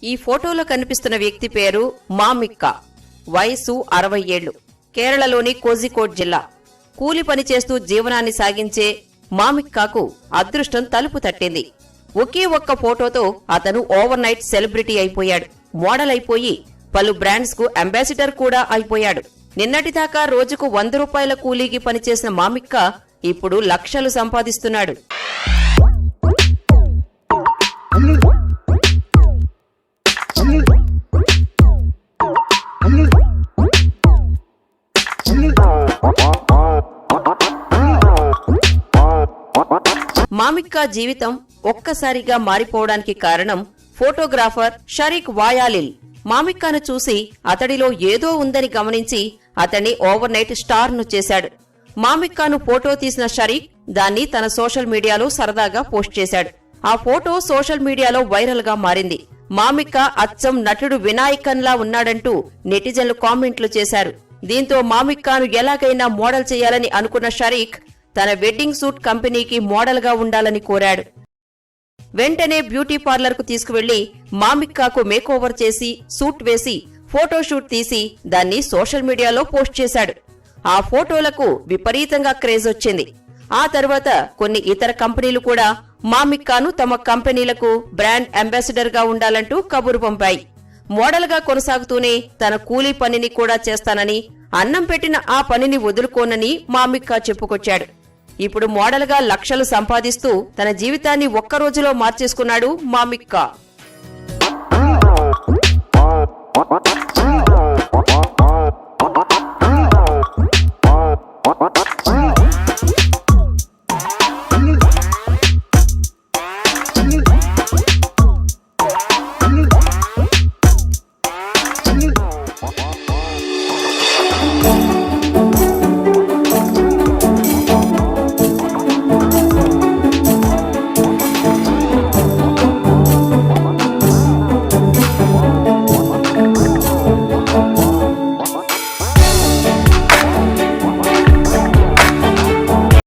ఈ ఫోటోలో కనిపిస్తున్న వ్యక్తి పేరు మామిక్క. వయసు 60 ఏళ్లు. కేరళలోని కోజికోడ్ జిల్లా. కూలి పని చేస్తూ జీవనాన్ని సాగించే మామిక్కకు అదృష్టం తలుపు తట్టింది. ఒకే ఒక్క ఫోటోతో అతను ఓవర్ నైట్ సెలబ్రిటీ అయిపోయాడు. మోడల్ అయిపోయి పలు బ్రాండ్స్ కు అంబాసిడర్ కూడా అయిపోయాడు. నిన్నటిదాకా రోజుకు 100 రూపాయల కూలీకి పనిచేసిన మామిక్క ఇప్పుడు లక్షలు సంపాదిస్తున్నాడు. మామిక్క జీవితం ఒక్కసారిగా మారిపోవడానికి కారణం ఫోటోగ్రాఫర్ షరీక్ వాయాలిల్. మామిక్కను చూసి అతడిలో ఏదో ఉందని గమనించి అతన్ని ఓవర్ నైట్ స్టార్ ను చేశాడు. మామిక్కను ఫోటో తీసిన షరీక్ దాన్ని తన సోషల్ మీడియాలో సరదాగా పోస్ట్ చేశాడు. ఆ ఫోటో సోషల్ మీడియాలో వైరల్ గా మారింది. మామిక్క అచ్చం నటుడు వినాయకన్లా ఉన్నాడంటూ నెటిజన్లు కామెంట్లు చేశారు. దీంతో మామిక్కను ఎలాగైనా మోడల్ చేయాలని అనుకున్న షరీక్ తన వెడ్డింగ్ సూట్ కంపెనీకి మోడల్ గా ఉండాలని కోరాడు. వెంటనే బ్యూటీ పార్లర్ కు తీసుకువెళ్లి మామిక్కకు మేకోవర్ చేసి సూట్ వేసి ఫోటోషూట్ తీసి దాన్ని సోషల్ మీడియాలో పోస్ట్ చేశాడు. ఆ ఫోటోలకు విపరీతంగా క్రేజ్ వచ్చింది. ఆ తర్వాత కొన్ని ఇతర కంపెనీలు కూడా మామిక్కను తమ కంపెనీలకు బ్రాండ్ అంబాసిడర్ గా ఉండాలంటూ కబురు పంపాయి. మోడల్ గా కొనసాగుతూనే తన కూలీ పనిని కూడా చేస్తానని, అన్నం పెట్టిన ఆ పనిని వదులుకోనని మామిక్క చెప్పుకొచ్చాడు. ఇప్పుడు మోడల్ గా లక్షలు సంపాదిస్తూ తన జీవితాన్ని ఒక్క రోజులో మార్చేసుకున్నాడు మామిక్క.